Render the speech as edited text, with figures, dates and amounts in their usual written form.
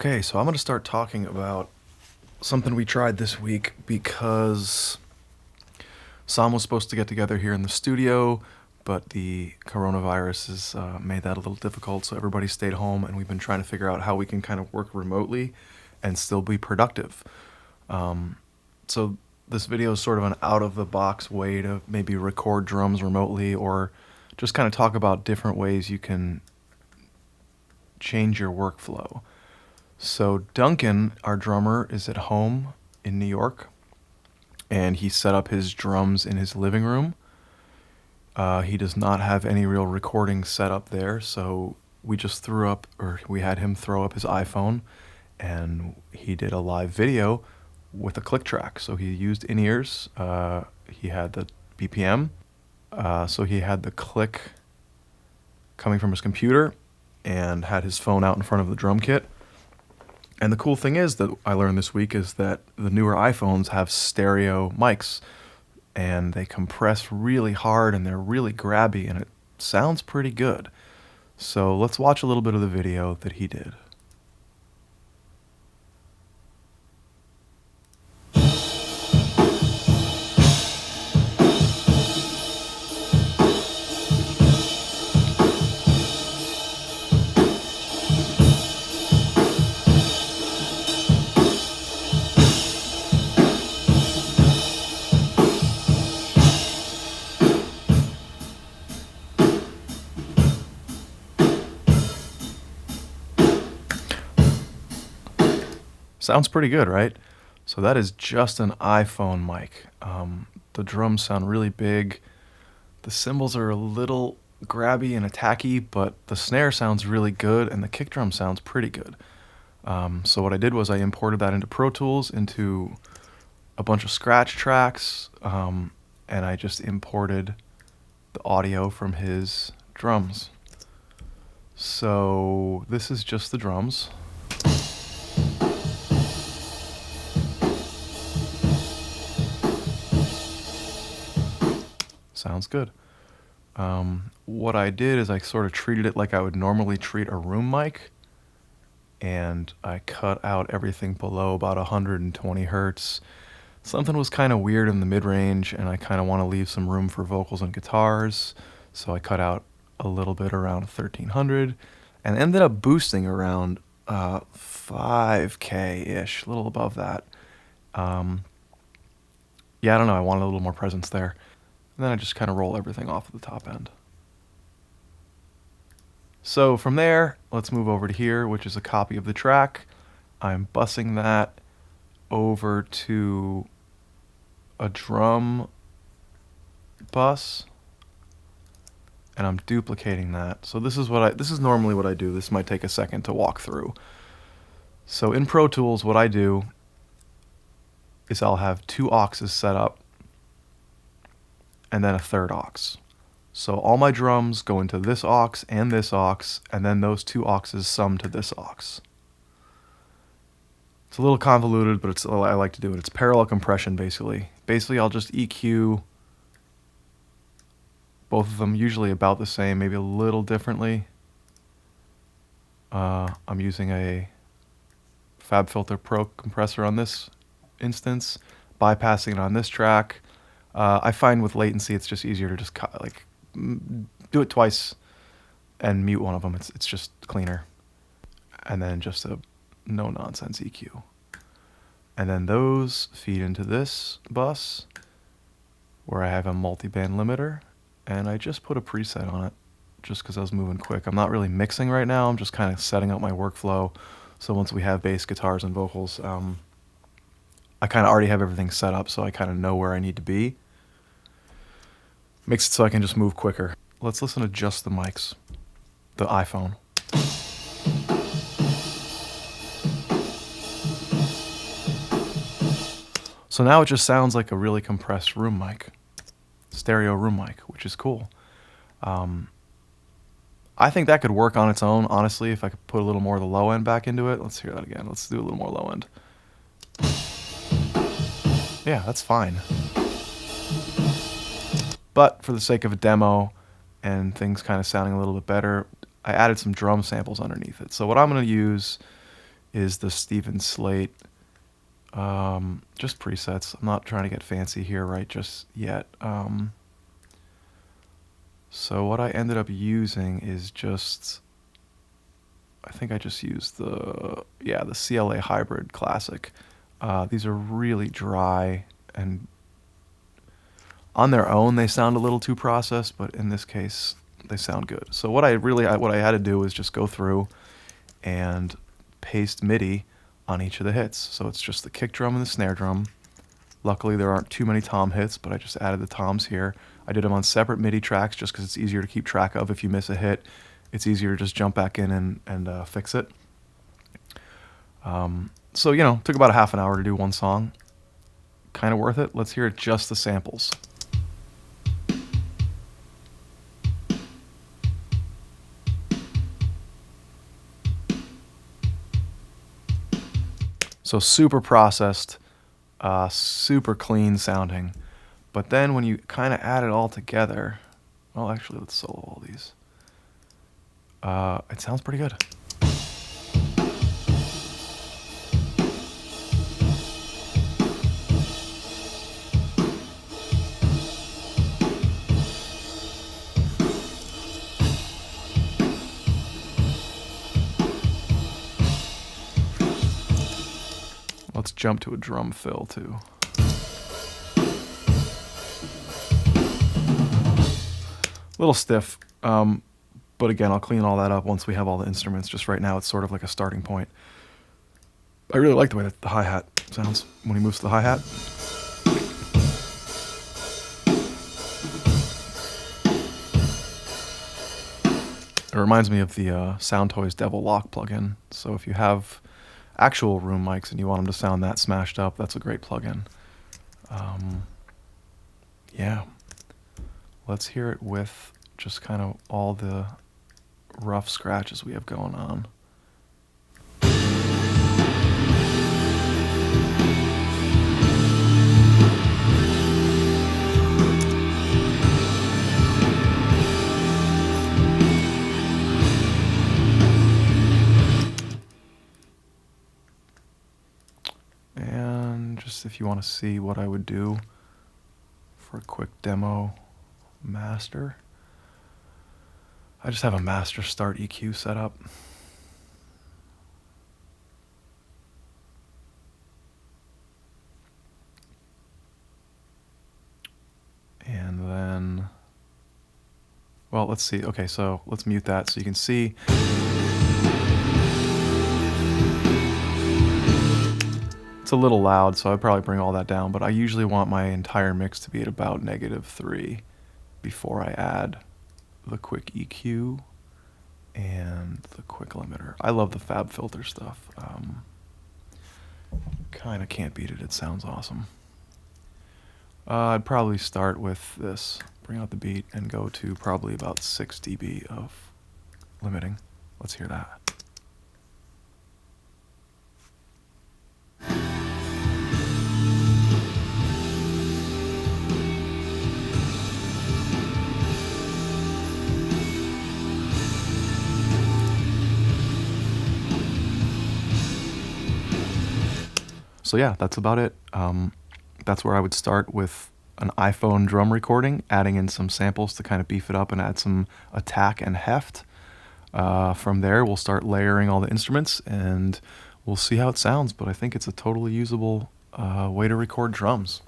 Okay, so I'm going to start talking about something we tried this week because Sam was supposed to get together here in the studio, but the coronavirus has made that a little difficult, so everybody stayed home, and we've been trying to figure out how we can kind of work remotely and still be productive. So this video is sort of an out-of-the-box way to maybe record drums remotely or just kind of talk about different ways you can change your workflow. So Duncan, our drummer, is at home in New York, and he set up his drums in his living room. He does not have any real recording set up there, so we had him throw up his iPhone, and he did a live video with a click track. So he used in-ears. He had the BPM, so he had the click coming from his computer and had his phone out in front of the drum kit. And the cool thing is that I learned this week is that the newer iPhones have stereo mics, and they compress really hard and they're really grabby, and it sounds pretty good. So let's watch a little bit of the video that he did. Sounds pretty good, right? So that is just an iPhone mic. The drums sound really big. The cymbals are a little grabby and attacky, but the snare sounds really good and the kick drum sounds pretty good. So what I did was I imported that into Pro Tools, into a bunch of scratch tracks, and I just imported the audio from his drums. So this is just the drums. Sounds good. What I did is I sort of treated it like I would normally treat a room mic, and I cut out everything below about 120 hertz. Something was kind of weird in the mid-range, and I kind of want to leave some room for vocals and guitars, so I cut out a little bit around 1300, and ended up boosting around 5K-ish, a little above that. Yeah, I don't know, I wanted a little more presence there. And then I just kind of roll everything off at the top end. So from there, let's move over to here, which is a copy of the track. I'm bussing that over to a drum bus, and I'm duplicating that. So this is normally what I do. This might take a second to walk through. So in Pro Tools, what I do is I'll have two auxes set up, and then a third aux. So all my drums go into this aux, and then those two auxes sum to this aux. It's a little convoluted, but I like to do it. It's parallel compression, basically. Basically, I'll just EQ both of them, usually about the same, maybe a little differently. I'm using a Fabfilter Pro compressor on this instance, bypassing it on this track. I find with latency, it's just easier to just do it twice and mute one of them. It's just cleaner. And then just a no-nonsense EQ. And then those feed into this bus where I have a multi-band limiter, and I just put a preset on it just because I was moving quick. I'm not really mixing right now. I'm just kind of setting up my workflow. So once we have bass, guitars, and vocals, I kind of already have everything set up, so I kind of know where I need to be. Makes it so I can just move quicker. Let's listen to just the mics, the iPhone. So now it just sounds like a really compressed room mic, stereo room mic, which is cool. I think that could work on its own, honestly, if I could put a little more of the low end back into it. Let's hear that again. Let's do a little more low end. Yeah, that's fine. But for the sake of a demo and things kind of sounding a little bit better, I added some drum samples underneath it. So what I'm going to use is the Steven Slate, just presets. I'm not trying to get fancy here right just yet. So what I ended up using is just, I think I just used the CLA Hybrid Classic. These are really dry, and on their own they sound a little too processed, but in this case they sound good. So what I had to do was just go through and paste MIDI on each of the hits. So it's just the kick drum and the snare drum. Luckily there aren't too many tom hits, but I just added the toms here. I did them on separate MIDI tracks just because it's easier to keep track of. If you miss a hit, it's easier to just jump back in and fix it. So, took about a half an hour to do one song. Kind of worth it. Let's hear just the samples. So super processed, super clean sounding. But then when you kind of add it all together, well, actually, let's solo all these. It sounds pretty good. Let's jump to a drum fill too. A little stiff, but again, I'll clean all that up once we have all the instruments. Just right now, it's sort of like a starting point. I really like the way that the hi-hat sounds when he moves to the hi-hat. It reminds me of the Soundtoys Devil Lock plugin. So if you have actual room mics and you want them to sound that smashed up, that's a great plugin. Yeah. Let's hear it with just kind of all the rough scratches we have going on. And just if you want to see what I would do for a quick demo master, I just have a master start EQ set up. And then, well, let's see. Okay, so let's mute that so you can see. It's a little loud, so I'd probably bring all that down, but I usually want my entire mix to be at about -3 before I add the quick EQ and the quick limiter. I love the Fabfilter stuff. Kind of can't beat it. It sounds awesome. I'd probably start with this, bring out the beat, and go to probably about 6 dB of limiting. Let's hear that. So yeah, that's about it. That's where I would start with an iPhone drum recording, adding in some samples to kind of beef it up and add some attack and heft. From there, we'll start layering all the instruments and we'll see how it sounds, but I think it's a totally usable way to record drums.